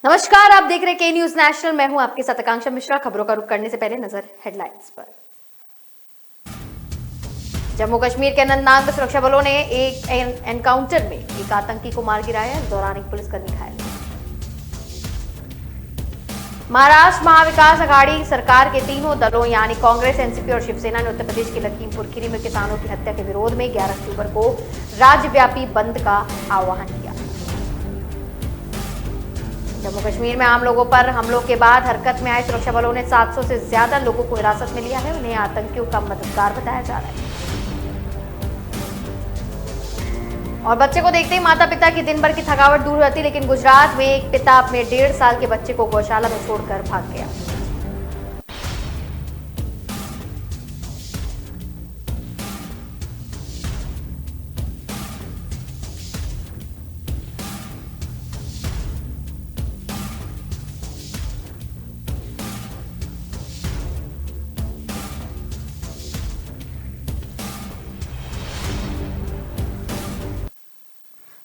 नमस्कार, आप देख रहे के न्यूज नेशनल। मैं हूं आपके साथ आकांक्षा मिश्रा। खबरों का रुख करने से पहले नजर हेडलाइंस पर। जम्मू कश्मीर के अनंतनाग में सुरक्षा बलों ने एक एनकाउंटर में एक आतंकी को मार गिराया। इस दौरान एक पुलिसकर्मी घायल। महाराष्ट्र महाविकास आघाड़ी सरकार के तीनों दलों यानी कांग्रेस, एनसीपी और शिवसेना ने उत्तर प्रदेश के लखीमपुर खीरी में किसानों की हत्या के विरोध में 11 अक्टूबर को राज्यव्यापी बंद का आह्वान किया। जम्मू कश्मीर में आम लोगों पर हमलों के बाद हरकत में आए सुरक्षा बलों ने 700 से ज्यादा लोगों को हिरासत में लिया है। उन्हें आतंकियों का मददगार बताया जा रहा है। और बच्चे को देखते ही माता पिता की दिन भर की थकावट दूर हो जाती, लेकिन गुजरात में एक पिता अपने 1.5 साल के बच्चे को गौशाला में छोड़कर भाग गया।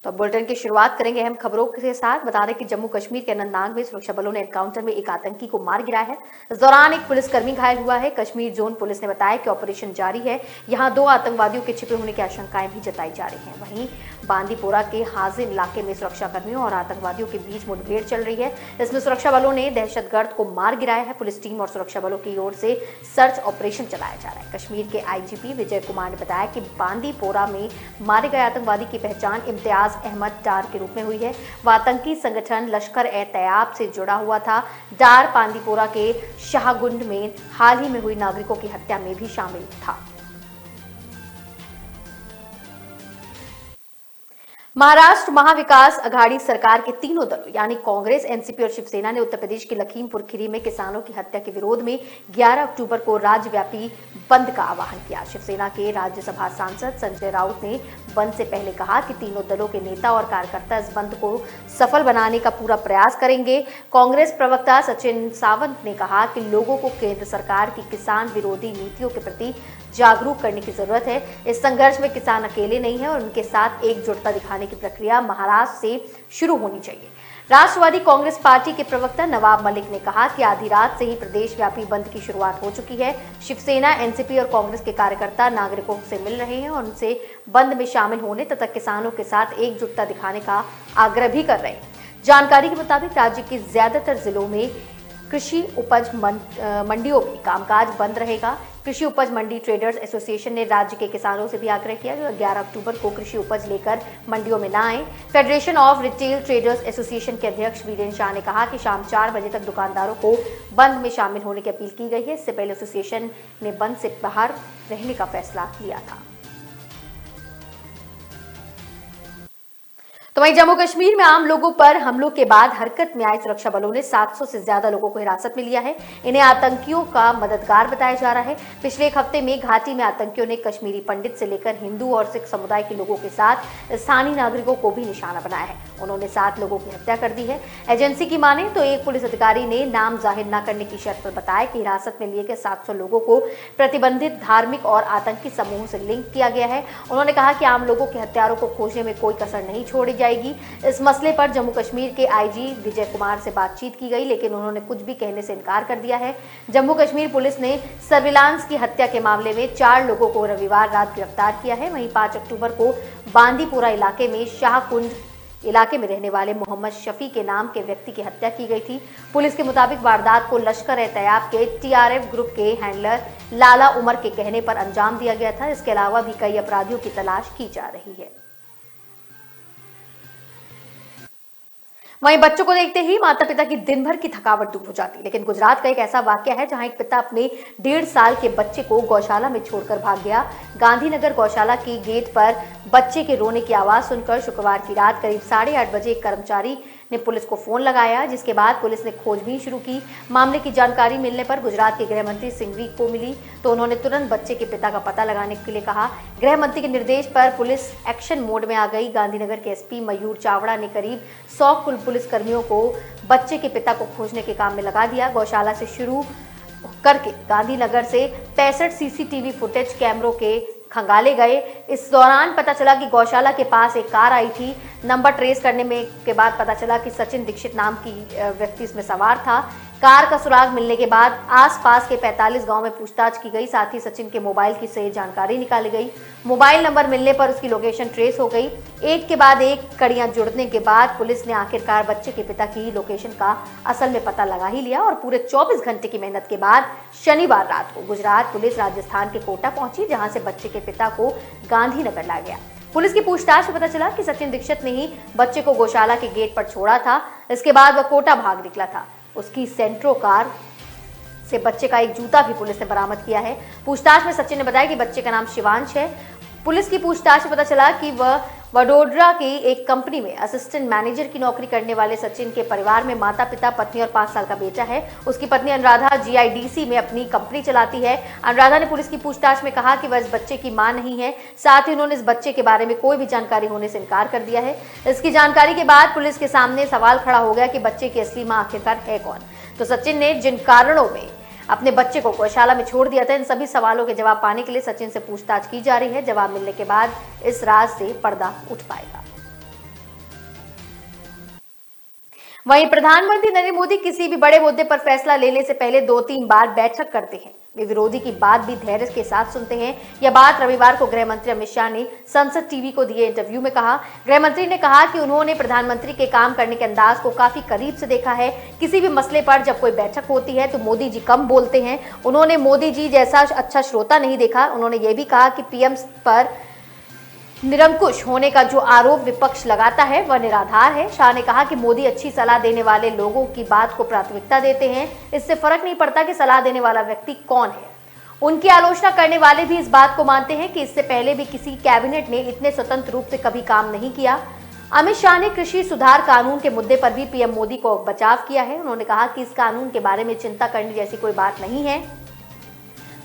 तो बुलेटिन की शुरुआत करेंगे अहम खबरों के साथ। बता दें कि जम्मू कश्मीर के अनंतनाग में सुरक्षा बलों ने एनकाउंटर में एक आतंकी को मार गिराया है। इस दौरान एक पुलिसकर्मी घायल हुआ है। कश्मीर जोन पुलिस ने बताया कि ऑपरेशन जारी है। यहां 2 आतंकवादियों के छिपे होने की आशंकाएं भी जताई जा रही हैं। वहीं बांदीपोरा के हाजिन इलाके में सुरक्षाकर्मियों और आतंकवादियों के बीच मुठभेड़ चल रही है। इसमें सुरक्षा बलों ने दहशतगर्द को मार गिराया है। पुलिस टीम और सुरक्षा बलों की ओर से सर्च ऑपरेशन चलाया जा रहा है। कश्मीर के आईजीपी विजय कुमार ने बताया कि बांदीपोरा में मारे गए आतंकवादी की पहचान इम्तियाज अहमद डार के रूप में हुई है। वह आतंकी संगठन लश्कर-ए-तैयब से जुड़ा हुआ था। डार बांदीपोरा के शाहगुंड में हाल ही में हुई नागरिकों की हत्या में भी शामिल था। महाराष्ट्र महाविकास आघाड़ी सरकार के तीनों दलों यानी कांग्रेस, एनसीपी और शिवसेना ने उत्तर प्रदेश के लखीमपुर खीरी में किसानों की हत्या के विरोध में 11 अक्टूबर को राज्यव्यापी बंद का आह्वान किया। शिवसेना के राज्यसभा सांसद संजय राउत ने बंद से पहले कहा कि तीनों दलों के नेता और कार्यकर्ता इस बंद को सफल बनाने का पूरा प्रयास करेंगे। कांग्रेस प्रवक्ता सचिन सावंत ने कहा कि लोगों को केंद्र सरकार की किसान विरोधी नीतियों के प्रति जागरूक करने की जरूरत है। इस संघर्ष में किसान अकेले नहीं है और उनके साथ एकजुटता दिखाने की प्रक्रिया महाराष्ट्र से शुरू होनी चाहिए। राष्ट्रवादी कांग्रेस पार्टी के प्रवक्ता नवाब मलिक ने कहा कि आधी रात से ही प्रदेश व्यापी बंद की शुरुआत हो चुकी है। शिवसेना, एनसीपी और कांग्रेस के कार्यकर्ता नागरिकों से मिल रहे हैं और उनसे बंद में शामिल होने तथा किसानों के साथ एकजुटता दिखाने का आग्रह भी कर रहे हैं। जानकारी के मुताबिक राज्य के ज्यादातर जिलों में कृषि उपज मंडियों में कामकाज बंद रहेगा। कृषि उपज मंडी ट्रेडर्स एसोसिएशन ने राज्य के किसानों से भी आग्रह किया कि 11 अक्टूबर को कृषि उपज लेकर मंडियों में न आए। Federation of retail traders association के अध्यक्ष वीरेंद्र शाह ने कहा कि शाम 4 बजे तक दुकानदारों को बंद में शामिल होने की अपील की गई है। इससे पहले एसोसिएशन ने बंद से बाहर रहने का फैसला लिया था। तो वहीं जम्मू कश्मीर में आम लोगों पर हमलों के बाद हरकत में आए सुरक्षा बलों ने 700 से ज्यादा लोगों को हिरासत में लिया है। इन्हें आतंकियों का मददगार बताया जा रहा है। पिछले एक हफ्ते में घाटी में आतंकियों ने कश्मीरी पंडित से लेकर हिंदू और सिख समुदाय के लोगों के साथ स्थानीय नागरिकों को भी निशाना बनाया है। उन्होंने 7 लोगों की हत्या कर दी है। एजेंसी की माने तो एक पुलिस अधिकारी ने नाम जाहिर न करने की शर्त पर बताया कि हिरासत में लिए गए 700 लोगों को प्रतिबंधित धार्मिक और आतंकी समूह से लिंक किया गया है। उन्होंने कहा कि आम लोगों के हत्यारों को खोजने में कोई कसर नहीं छोड़ी जाएगी। इस मसले पर जम्मू कश्मीर के आईजी विजय कुमार से बातचीत की गई, लेकिन उन्होंने कुछ भी कहने से इनकार कर दिया है। जम्मू कश्मीर पुलिस ने सर्विलांस की हत्या के मामले में 4 लोगों को रविवार रात गिरफ्तार किया है। वहीं 5 अक्टूबर को बांदीपुरा इलाके में शाहकुंज इलाके में रहने वाले मोहम्मद शफी के नाम के व्यक्ति की हत्या की गई थी। पुलिस के मुताबिक वारदात को लश्कर-ए-तैयब के टीआरएफ ग्रुप के हैंडलर लाला उमर के कहने पर अंजाम दिया गया था। इसके अलावा भी कई अपराधियों की तलाश की जा रही है। वहीं बच्चों को देखते ही माता पिता की दिन भर की थकावट दूर हो जाती है, लेकिन गुजरात का एक ऐसा वाक्य है जहां एक पिता अपने 1.5 साल के बच्चे को गौशाला में छोड़कर भाग गया। गांधीनगर गौशाला की गेट पर बच्चे के रोने की आवाज सुनकर शुक्रवार की रात करीब 8:30 बजे एक कर्मचारी ने पुलिस को फोन लगाया, जिसके बाद पुलिस ने खोजबीन शुरू की। मामले की जानकारी मिलने पर गुजरात के गृह मंत्री सिंघवी को मिली तो उन्होंने तुरंत बच्चे के पिता का पता लगाने के लिए कहा। गृह मंत्री के निर्देश पर पुलिस एक्शन मोड में आ गई। गांधीनगर के एसपी मयूर चावड़ा ने करीब 100 पुलिसकर्मियों को बच्चे के पिता को खोजने के काम में लगा दिया। गौशाला से शुरू करके गांधीनगर से 65 सीसीटीवी फुटेज कैमरों के खंगाले गए। इस दौरान पता चला कि गौशाला के पास एक कार आई थी। नंबर ट्रेस करने में के बाद पता चला कि सचिन दीक्षित नाम की व्यक्ति इसमें सवार था। कार का सुराग मिलने के बाद आसपास के 45 गांव में पूछताछ की गई। साथ ही सचिन के मोबाइल की से जानकारी निकाली गई। मोबाइल नंबर मिलने पर उसकी लोकेशन ट्रेस हो गई। एक के बाद एक कड़ियां जुड़ने के बाद पुलिस ने आखिरकार बच्चे के पिता की लोकेशन का असल में पता लगा ही लिया और पूरे 24 घंटे की मेहनत के बाद शनिवार रात को गुजरात पुलिस राजस्थान के कोटा पहुंची, जहां से बच्चे के पिता को गांधीनगर लाया गया। पुलिस की पूछताछ में पता चला कि सचिन दीक्षित ने ही बच्चे को गौशाला के गेट पर छोड़ा था। इसके बाद वह कोटा भाग निकला था। उसकी सेंट्रो कार से बच्चे का एक जूता भी पुलिस ने बरामद किया है। पूछताछ में सचिन ने बताया कि बच्चे का नाम शिवांश है। पुलिस की पूछताछ में पता चला कि वह वडोदरा की एक कंपनी में असिस्टेंट मैनेजर की नौकरी करने वाले सचिन के परिवार में माता पिता, पत्नी और 5 साल का बेटा है। उसकी पत्नी अनुराधा GIDC में अपनी कंपनी चलाती है। अनुराधा ने पुलिस की पूछताछ में कहा कि वह इस बच्चे की मां नहीं है। साथ ही उन्होंने इस बच्चे के बारे में कोई भी जानकारी होने से इनकार कर दिया है। इसकी जानकारी के बाद पुलिस के सामने सवाल खड़ा हो गया कि बच्चे की असली मां आखिरकार है कौन। तो सचिन ने जिन कारणों में अपने बच्चे को गौशाला में छोड़ दिया था, इन सभी सवालों के जवाब पाने के लिए सचिन से पूछताछ की जा रही है। जवाब मिलने के बाद इस राज से पर्दा उठ पाएगा। वहीं प्रधानमंत्री नरेंद्र मोदी किसी भी बड़े मुद्दे पर फैसला लेने से पहले 2-3 बार बैठक करते हैं। वे विरोधी की बात भी धैर्य के साथ सुनते हैं। यह बात रविवार को गृह मंत्री अमित शाह ने संसद टीवी को दिए इंटरव्यू में कहा। गृह मंत्री ने कहा कि उन्होंने प्रधानमंत्री के काम करने के अंदाज को काफी करीब से देखा है। किसी भी मसले पर जब कोई बैठक होती है तो मोदी जी कम बोलते हैं। उन्होंने मोदी जी जैसा अच्छा श्रोता नहीं देखा। उन्होंने ये भी कहा कि पीएम पर निरंकुश होने का जो आरोप विपक्ष लगाता है वह निराधार है। शाह ने कहा कि मोदी अच्छी सलाह देने वाले लोगों की बात को प्राथमिकता देते हैं। इससे फर्क नहीं पड़ता कि सलाह देने वाला व्यक्ति कौन है। उनकी आलोचना करने वाले भी इस बात को मानते हैं कि इससे पहले भी किसी कैबिनेट ने इतने स्वतंत्र रूप से कभी काम नहीं किया। अमित शाह ने कृषि सुधार कानून के मुद्दे पर भी पीएम मोदी को बचाव किया है। उन्होंने कहा कि इस कानून के बारे में चिंता करने जैसी कोई बात नहीं है।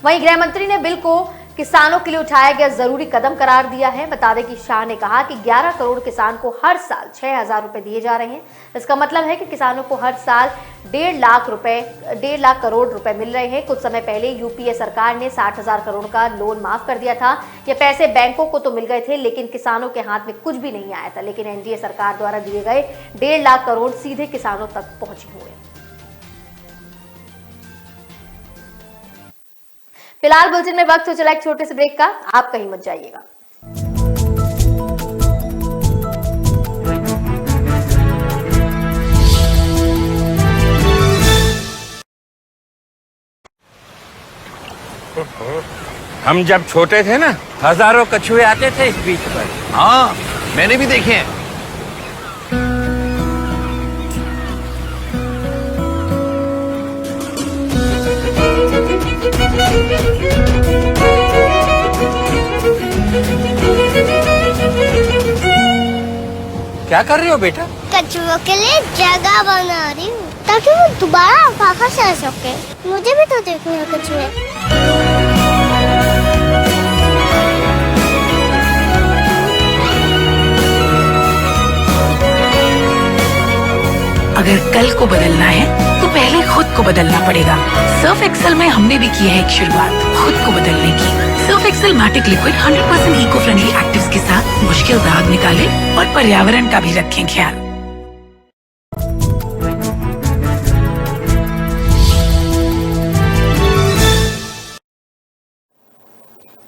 वहीं गृह मंत्री ने बिल को किसानों के लिए उठाया गया जरूरी कदम करार दिया है। बता दें कि शाह ने कहा कि 11 करोड़ किसान को हर साल 6,000 रुपए दिए जा रहे हैं। इसका मतलब है कि किसानों को हर साल 1.5 लाख करोड़ रुपए मिल रहे हैं। कुछ समय पहले यूपीए सरकार ने 60,000 करोड़ का लोन माफ कर दिया था। ये पैसे बैंकों को तो मिल गए थे, लेकिन किसानों के हाथ में कुछ भी नहीं आया था। लेकिन एनडीए सरकार द्वारा दिए गए 1.5 लाख करोड़ सीधे किसानों तक पहुंचे हुए। फिलहाल बुलेटिन में वक्त हो चला एक छोटे से ब्रेक का। आप कहीं मत जाइएगा। हम जब छोटे थे ना, हजारों कछुए आते थे इस बीच पर। हाँ, मैंने भी देखे हैं। क्या कर रही हो बेटा? कछुओं के लिए जगह बना रही हूँ ताकि वो दोबारा वापस आ सके। मुझे भी तो देखने हैं कछुए। अगर कल को बदलना है तो पहले खुद को बदलना पड़ेगा। सर्फ एक्सेल में हमने भी की है एक शुरुआत खुद को बदलने की। Surf Excel matic liquid 100% eco friendly actives के साथ मुश्किल दाग निकाले और पर्यावरण का भी रखें ख्याल।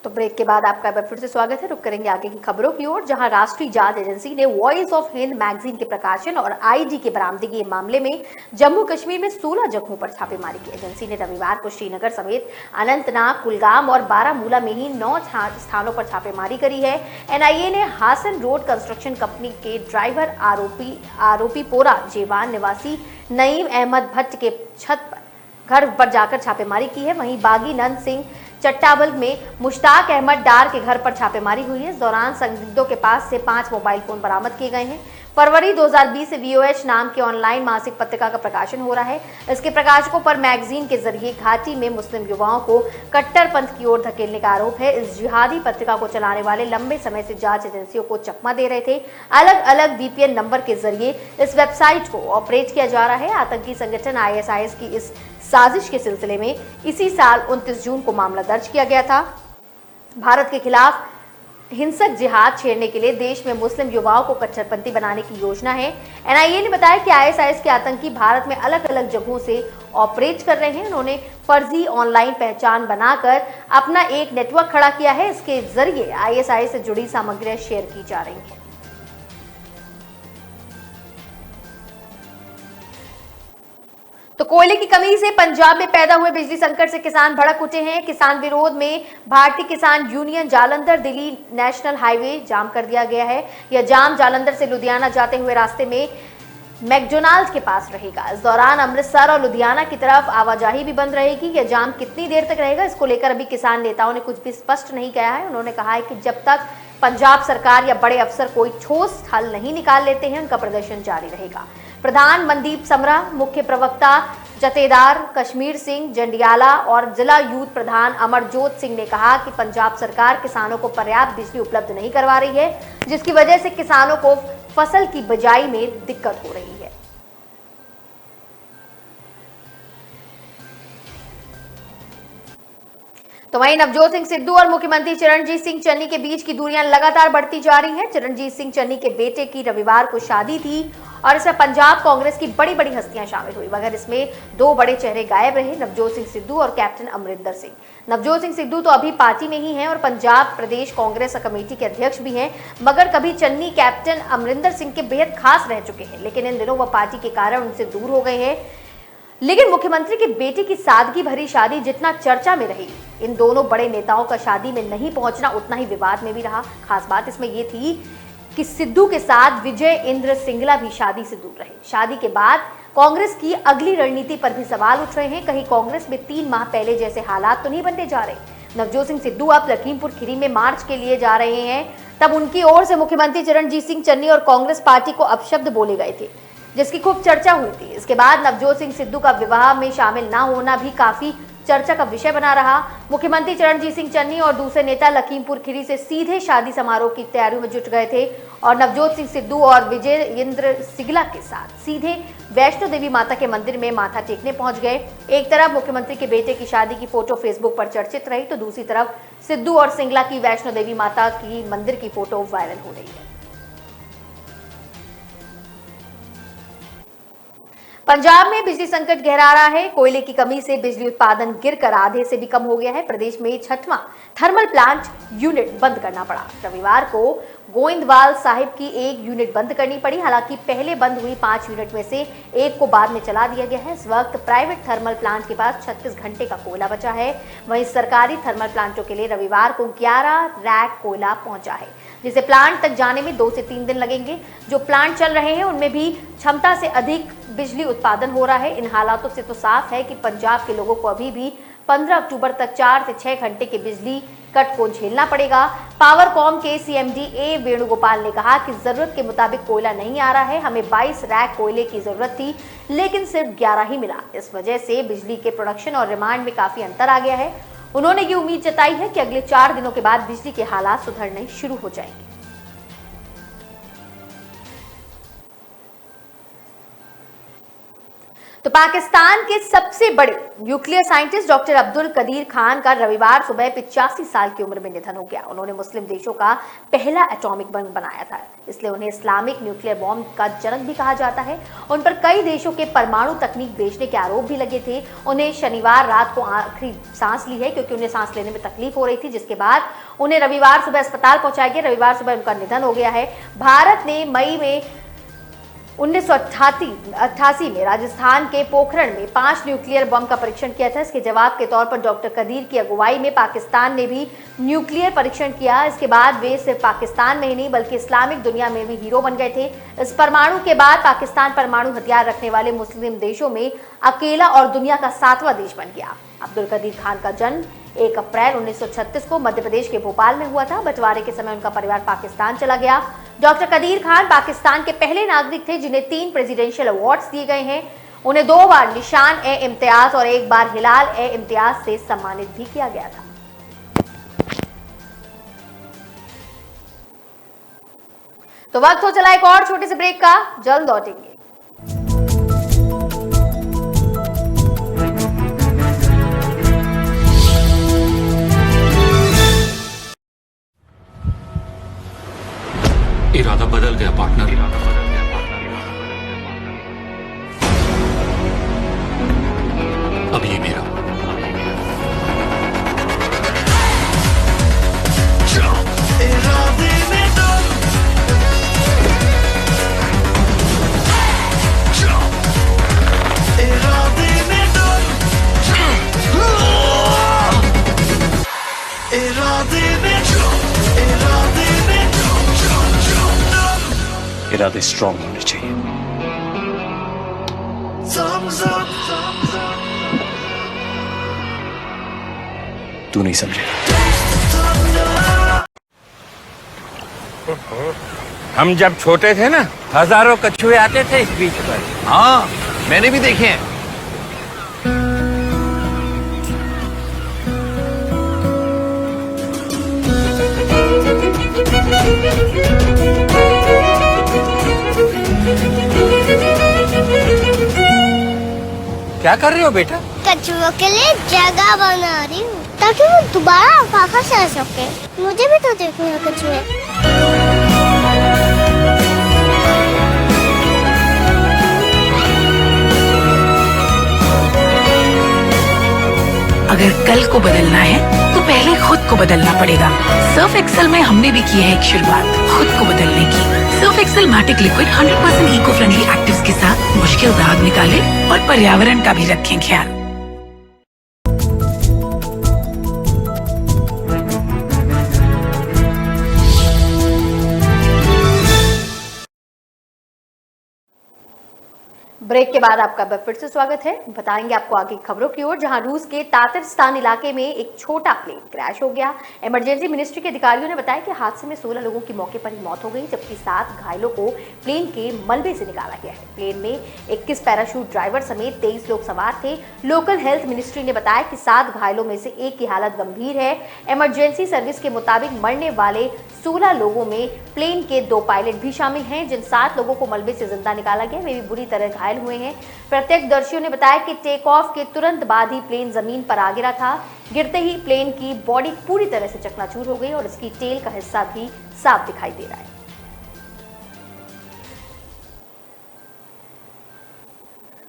तो ब्रेक के बाद आपका फिर से स्वागत है। रुक करेंगे आगे की खबरों की ओर, जहां राष्ट्रीय जांच एजेंसी ने वॉइस ऑफ हिंद मैगजीन के प्रकाशन और आईडी के बरामदगी के मामले में जम्मू कश्मीर में 16 जगहों पर छापेमारी की। एजेंसी ने रविवार को श्रीनगर समेत अनंतनाग, कुलगाम और बारामूला में ही 9 स्थानों पर छापेमारी करी है। एनआईए ने हासन रोड कंस्ट्रक्शन कंपनी के ड्राइवर आरोपी पोरा जेवान निवासी नईम अहमद भट्ट के छत पर घर पर जाकर छापेमारी की है। वहीं बागी नंद सिंह चट्टाबल में मुश्ताक अहमद डार के घर पर छापेमारी हुई है। इस दौरान संदिग्धों के पास से 5 मोबाइल फोन बरामद किए गए हैं। फरवरी 2020 से VOH नाम के ऑनलाइन मासिक पत्रिका का प्रकाशन हो रहा है। इसके प्रकाशकों पर मैगजीन के जरिए घाटी में मुस्लिम युवाओं को कट्टरपंथ की ओर धकेलने का आरोप है। इस जिहादी पत्रिका को चलाने वाले लंबे समय से जांच एजेंसियों को चकमा दे रहे थे। अलग अलग VPN नंबर के जरिए इस वेबसाइट को ऑपरेट किया जा रहा है। आतंकी संगठन ISIS की इस साजिश के सिलसिले में इसी साल 29 जून को मामला दर्ज किया गया था। भारत के खिलाफ हिंसक जिहाद छेड़ने के लिए देश में मुस्लिम युवाओं को कट्टरपंथी बनाने की योजना है। एनआईए ने बताया कि आईएसआईएस के आतंकी भारत में अलग अलग जगहों से ऑपरेट कर रहे हैं। उन्होंने फर्जी ऑनलाइन पहचान बनाकर अपना एक नेटवर्क खड़ा किया है। इसके जरिए आईएसआईएस से जुड़ी सामग्रियां शेयर की जा रही हैं। तो कोयले की कमी से पंजाब में पैदा हुए बिजली संकट से किसान भड़क उठे हैं। किसान विरोध में भारतीय किसान union Jalandhar Delhi national highway जाम कर दिया गया है। यह जाम जालंधर से लुधियाना जाते हुए रास्ते में मैकडॉनल्ड्स के पास रहेगा। इस दौरान अमृतसर और लुधियाना की तरफ आवाजाही भी बंद रहेगी। यह जाम कितनी देर तक रहेगा, इसको लेकर अभी किसान नेताओं ने कुछ भी स्पष्ट नहीं किया है। उन्होंने कहा है कि जब तक पंजाब सरकार या बड़े अफसर कोई ठोस हल नहीं निकाल लेते हैं, उनका प्रदर्शन जारी रहेगा। प्रधान मनदीप समरा, मुख्य प्रवक्ता जथेदार कश्मीर सिंह जंडियाला और जिला यूथ प्रधान अमरजोत सिंह ने कहा कि पंजाब सरकार किसानों को पर्याप्त बिजली उपलब्ध नहीं करवा रही है, जिसकी वजह से किसानों को फसल की बिजाई में दिक्कत हो रही है। तो वहीं नवजोत सिंह सिद्धू और मुख्यमंत्री चरणजीत सिंह चन्नी के बीच की दूरियां लगातार बढ़ती जा रही हैं। चरणजीत सिंह चन्नी के बेटे की रविवार को शादी थी और इसमें पंजाब कांग्रेस की बड़ी बड़ी हस्तियां शामिल हुई, मगर इसमें दो बड़े चेहरे गायब रहे, नवजोत सिंह सिद्धू और कैप्टन अमरिंदर सिंह। नवजोत सिंह सिद्धू तो अभी पार्टी में ही हैं और पंजाब प्रदेश कांग्रेस कमेटी के अध्यक्ष भी हैं, मगर कभी चन्नी कैप्टन अमरिंदर सिंह के बेहद खास रह चुके हैं, लेकिन इन दिनों वह पार्टी के कारण उनसे दूर हो गए हैं। लेकिन मुख्यमंत्री के बेटे की सादगी भरी शादी जितना चर्चा में रही, इन दोनों बड़े नेताओं का शादी में नहीं पहुंचना उतना ही विवाद में भी रहा। खास बात इसमें यह थी कि सिद्धू के साथ विजय इंद्र सिंगला भी शादी से दूर रहे। शादी के बाद कांग्रेस की अगली रणनीति पर भी सवाल उठ रहे हैं। कहीं कांग्रेस में 3 माह पहले जैसे हालात तो नहीं बनते जा रहे। नवजोत सिंह सिद्धू अब लखीमपुर खीरी में मार्च के लिए जा रहे हैं, तब उनकी ओर से मुख्यमंत्री चरणजीत सिंह चन्नी और कांग्रेस पार्टी को अपशब्द बोले गए थे, जिसकी खूब चर्चा हुई थी। इसके बाद नवजोत सिंह सिद्धू का विवाह में शामिल न होना भी काफी चर्चा का विषय बना रहा। मुख्यमंत्री चरणजीत सिंह चन्नी और दूसरे नेता लखीमपुर खीरी से सीधे शादी समारोह की तैयारियों में जुट गए थे और नवजोत सिंह सिद्धू और विजय इंद्र सिंगला के साथ सीधे वैष्णो देवी माता के मंदिर में माथा टेकने पहुंच गए। एक तरफ मुख्यमंत्री के बेटे की शादी की फोटो फेसबुक पर चर्चित रही, तो दूसरी तरफ सिद्धू और सिंगला की वैष्णो देवी माता की मंदिर की फोटो वायरल हो रही है। पंजाब में बिजली संकट गहरा रहा है। कोयले की कमी से बिजली उत्पादन गिरकर आधे से भी कम हो गया है। प्रदेश में 6वां थर्मल प्लांट यूनिट बंद करना पड़ा। रविवार को गोइंदवाल साहिब की एक यूनिट बंद करनी पड़ी। हालांकि पहले बंद हुई 5 यूनिट में से एक को बाद में चला दिया गया है। इस वक्त प्राइवेट थर्मल प्लांट के पास 36 घंटे का कोयला बचा है। वहीं सरकारी थर्मल प्लांटों के लिए रविवार को 11 रैक कोयला पहुंचा है, जिसे प्लांट तक जाने में 2 से 3 दिन लगेंगे। जो प्लांट चल रहे हैं उनमें भी क्षमता से अधिक बिजली उत्पादन हो रहा है। इन हालातों से तो साफ है कि पंजाब के लोगों को अभी भी 15 अक्टूबर तक 4 से 6 घंटे के बिजली कट को झेलना पड़ेगा। पावरकॉम के सीएमडी ए वेणुगोपाल ने कहा कि जरूरत के मुताबिक कोयला नहीं आ रहा है। हमें 22 रैक कोयले की जरूरत थी, लेकिन सिर्फ 11 ही मिला। इस वजह से बिजली के प्रोडक्शन और डिमांड में काफी अंतर आ गया है। उन्होंने ये उम्मीद जताई है कि अगले 4 दिनों के बाद बिजली के हालात सुधरने शुरू हो जाएंगे। तो पाकिस्तान के सबसे बड़े nuclear scientist doctor Abdul Qadeer Khan का रविवार सुबह 85 साल की उम्र में निधन हो गया। उन्होंने मुस्लिम देशों का पहला एटॉमिक बम बनाया था, इसलिए उन्हें इस्लामिक न्यूक्लियर बॉम्ब का जनक भी कहा जाता है। उन पर कई देशों के परमाणु तकनीक बेचने के आरोप भी लगे थे। उन्हें शनिवार रात को आखिरी सांस ली है, क्योंकि उन्हें सांस लेने में तकलीफ हो रही थी, जिसके बाद उन्हें रविवार सुबह अस्पताल पहुंचाया गया। रविवार सुबह उनका निधन हो गया है। भारत ने मई में 1988 में राजस्थान के पोखरण में 5 न्यूक्लियर बम का परीक्षण किया था। इसके जवाब के तौर पर डॉक्टर कदीर की अगुवाई में पाकिस्तान ने भी न्यूक्लियर परीक्षण किया। इसके बाद वे सिर्फ पाकिस्तान में ही नहीं बल्कि इस्लामिक दुनिया में भी हीरो बन गए थे। इस परमाणु के बाद पाकिस्तान परमाणु हथियार रखने वाले मुस्लिम देशों में अकेला और दुनिया का 7वां देश बन गया। अब्दुल कदीर खान का जन्म 1 अप्रैल 1936 को मध्य प्रदेश के भोपाल में हुआ था। बंटवारे के समय उनका परिवार पाकिस्तान चला गया। डॉक्टर कदीर खान पाकिस्तान के पहले नागरिक थे जिन्हें 3 प्रेसिडेंशियल अवार्ड्स दिए गए हैं। उन्हें 2 बार निशान-ए-इम्तियाज और 1 बार हिलाल-ए-इम्तियाज से सम्मानित भी किया गया था। तो वक्त हो चला एक और छोटे से ब्रेक का, जल्द लौटेंगे। इरादा बदल गया पार्टनर। अब ये मेरा। इरादे स्ट्रांग होने चाहिए। तू नहीं समझेगा। हम जब छोटे थे ना, हजारों कछुए आते थे इस बीच पर। हाँ, मैंने भी देखे हैं। क्या कर रहे हो बेटा? कछुओं के लिए जगह बना रही हूँ ताकि वो दोबारा वापस आ सके। मुझे भी तो देखने हैं कछुए। अगर कल को बदलना है तो पहले खुद को बदलना पड़ेगा। सर्फ एक्सेल में हमने भी की है एक शुरुआत खुद को बदलने की। Surf Excel matic liquid 100% eco friendly actives के साथ मुश्किल दाग निकाले और पर्यावरण का भी रखें ख्याल। ब्रेक के बाद आपका फिर से स्वागत है। बताएंगे आपको आगे खबरों की ओर, जहां रूस के तातरस्तान इलाके में एक छोटा प्लेन क्रैश हो गया। इमरजेंसी मिनिस्ट्री के अधिकारियों ने बताया कि हादसे में 16 लोगों की मौके पर ही मौत हो गई, जबकि 7 घायलों को प्लेन के मलबे से निकाला गया है। प्लेन में 21 पैराशूट ड्राइवर समेत 23 लोग सवार थे। लोकल हेल्थ मिनिस्ट्री ने बताया कि 7 घायलों में से एक की हालत गंभीर है। इमरजेंसी सर्विस के मुताबिक मरने वाले 16 लोगों में प्लेन के 2 पायलट भी शामिल हैं। जिन 7 लोगों को मलबे से जिंदा निकाला गया वे भी बुरी तरह घायल हुए हैं। प्रत्यक्षदर्शियों ने बताया कि टेक ऑफ के तुरंत बाद ही प्लेन जमीन पर आ गिरा था। गिरते ही प्लेन की बॉडी पूरी तरह से चकनाचूर हो गई और इसकी टेल का हिस्सा भी साफ दिखाई दे रहा है।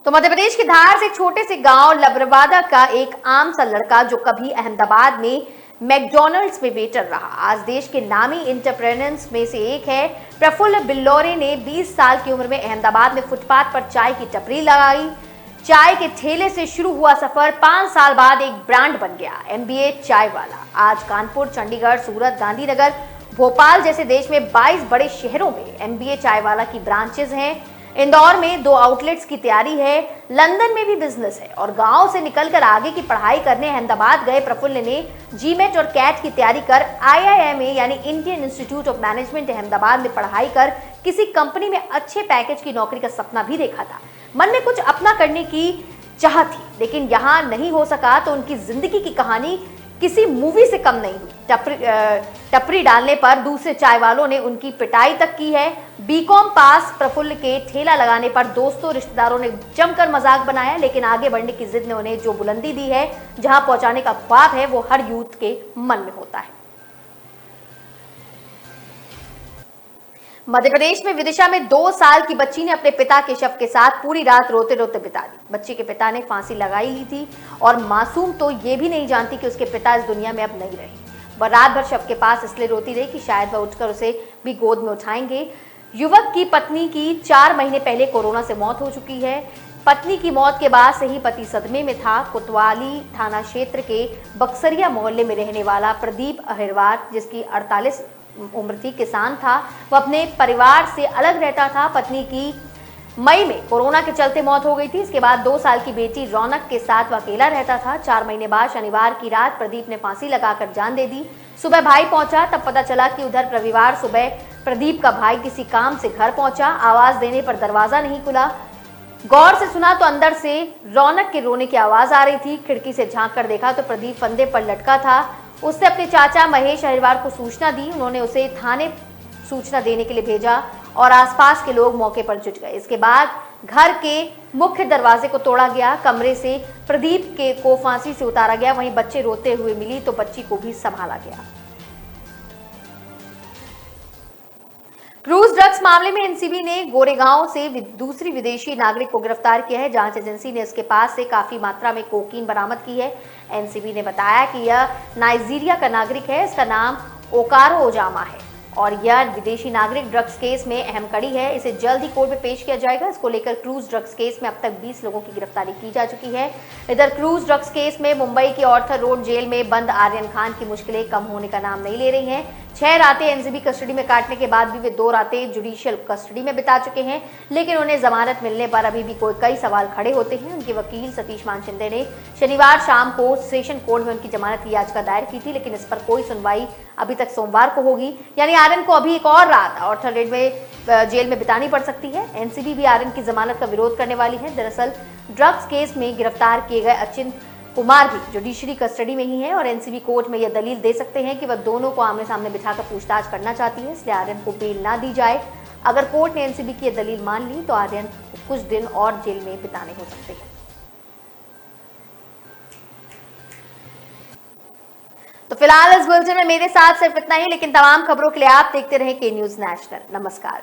तो मध्य प्रदेश के धार से छोटे से गांव लबरवादा का एक आम सा लड़का जो कभी अहमदाबाद में मैकडॉनल्ड्स में वेटर रहा, आज देश के नामी एंटरप्रेन्योर्स में से एक है। प्रफुल्ल बिल्लौरे ने 20 साल की उम्र में अहमदाबाद में फुटपाथ पर चाय की टपरी लगाई। चाय के ठेले से शुरू हुआ सफर 5 साल बाद एक ब्रांड बन गया, MBA चाय वाला। आज कानपुर, चंडीगढ़, सूरत, गांधीनगर, भोपाल जैसे देश में 22 बड़े शहरों में MBA चाय वाला की ब्रांचेज हैं। इंदौर में 2 आउटलेट्स की तैयारी है। लंदन में भी बिजनेस है और गांव से निकलकर आगे की पढ़ाई करने अहमदाबाद गए प्रफुल्ल ने GMAT और CAT की तैयारी कर IIMA यानी Indian institute of management Ahmedabad में पढ़ाई कर किसी कंपनी में अच्छे पैकेज की नौकरी का सपना भी देखा था। मन में कुछ अपना करने की चाह थी, लेकिन यहाँ नहीं हो सका तो उनकी जिंदगी की कहानी किसी मूवी से कम नहीं हुई। टपरी डालने पर दूसरे चाय वालों ने उनकी पिटाई तक की है। बीकॉम पास प्रफुल्ल के ठेला लगाने पर दोस्तों रिश्तेदारों ने जमकर मजाक बनाया, लेकिन आगे बढ़ने की जिद ने उन्हें जो बुलंदी दी है, जहां पहुंचाने का ख्वाब है, वो हर यूथ के मन में होता है। मध्य प्रदेश में विदिशा में 2 साल की बच्ची ने अपने पिता के शव के साथ पूरी रात रोते रोते बिता दी। बच्ची के पिता ने फांसी लगाई ली थी और मासूम तो ये भी नहीं जानती कि उसके पिता इस दुनिया में अब नहीं रहे। वह रात भर शव के पास इसलिए रोती रही कि शायद वह उठकर उसे भी गोद में उठाएंगे। युवक की पत्नी की 4 महीने पहले कोरोना से मौत हो चुकी है। पत्नी की मौत के बाद से ही पति सदमे में था। कोतवाली थाना क्षेत्र के बक्सरिया मोहल्ले में रहने वाला प्रदीप अहिरवार, जिसकी 48 उम्र थी, किसान था। वह अपने परिवार से अलग रहता था। पत्नी की मई में कोरोना के चलते मौत हो गई थी। इसके बाद 2 साल की बेटी रौनक के साथ वह अकेला रहता था। 4 महीने बाद शनिवार की रात प्रदीप ने फांसी लगाकर जान दे दी। सुबह भाई पहुंचा, तब पता चला कि उधर रविवार सुबह प्रदीप का भाई किसी काम से घर पहुंचा। आवाज देने पर दरवाजा नहीं खुला। गौर से सुना तो अंदर से रौनक के रोने की आवाज आ रही थी। खिड़की से झांक कर देखा तो प्रदीप फंदे पर लटका था। उसने अपने चाचा महेश अहिरवार को सूचना दी। उन्होंने उसे थाने सूचना देने के लिए भेजा और आसपास के लोग मौके पर जुट गए। इसके बाद घर के मुख्य दरवाजे को तोड़ा गया। कमरे से प्रदीप को फांसी से उतारा गया। वहीं बच्चे रोते हुए मिली तो बच्ची को भी संभाला गया। क्रूज ड्रग्स मामले में एनसीबी ने गोरेगांव से दूसरी विदेशी नागरिक को गिरफ्तार किया है। जांच एजेंसी ने इसके पास से काफी मात्रा में कोकीन बरामद की है। एनसीबी ने बताया कि यह नाइजीरिया का नागरिक है। इसका नाम ओकारो ओजामा है और यह विदेशी नागरिक ड्रग्स केस में अहम कड़ी है। इसे जल्द ही कोर्ट में पेश किया जाएगा। इसको लेकर क्रूज ड्रग्स केस में अब तक 20 लोगों की गिरफ्तारी की जा चुकी है। इधर क्रूज ड्रग्स केस में मुंबई के ऑर्थर रोड जेल में बंद आर्यन खान की मुश्किलें कम होने का नाम नहीं ले रही हैं। 6 रातें एनसीबी कस्टडी में काटने के बाद भी वे 2 रातें जुडिशियल कस्टडी में बिता चुके हैं, लेकिन उन्हें जमानत मिलने पर अभी भी कई सवाल खड़े होते हैं। उनके वकील सतीश मान शिंदे ने शनिवार शाम को सेशन कोर्ट में उनकी जमानत की याचिका दायर की थी, लेकिन इस पर कोई सुनवाई अभी तक सोमवार को होगी। यानी आर्यन को अभी एक और रात ऑर्थर रेड में जेल में बितानी पड़ सकती है। एनसीबी भी आर्यन की जमानत का विरोध करने वाली है। दरअसल ड्रग्स केस में गिरफ्तार किए गए अचिंत कुमार भी जुडिशरी कस्टडी में ही है और एनसीबी कोर्ट में यह दलील दे सकते हैं कि वह दोनों को आमने सामने बिठाकर पूछताछ करना चाहती है, इसलिए आर्यन को बेल ना दी जाए। अगर कोर्ट ने एनसीबी की यह दलील मान ली तो आर्यन को कुछ दिन और जेल में बिताने हो सकते हैं। तो फिलहाल इस बुलेटिन में मेरे साथ सिर्फ इतना ही, लेकिन तमाम खबरों के लिए आप देखते रहें के न्यूज़ नेशनल। नमस्कार।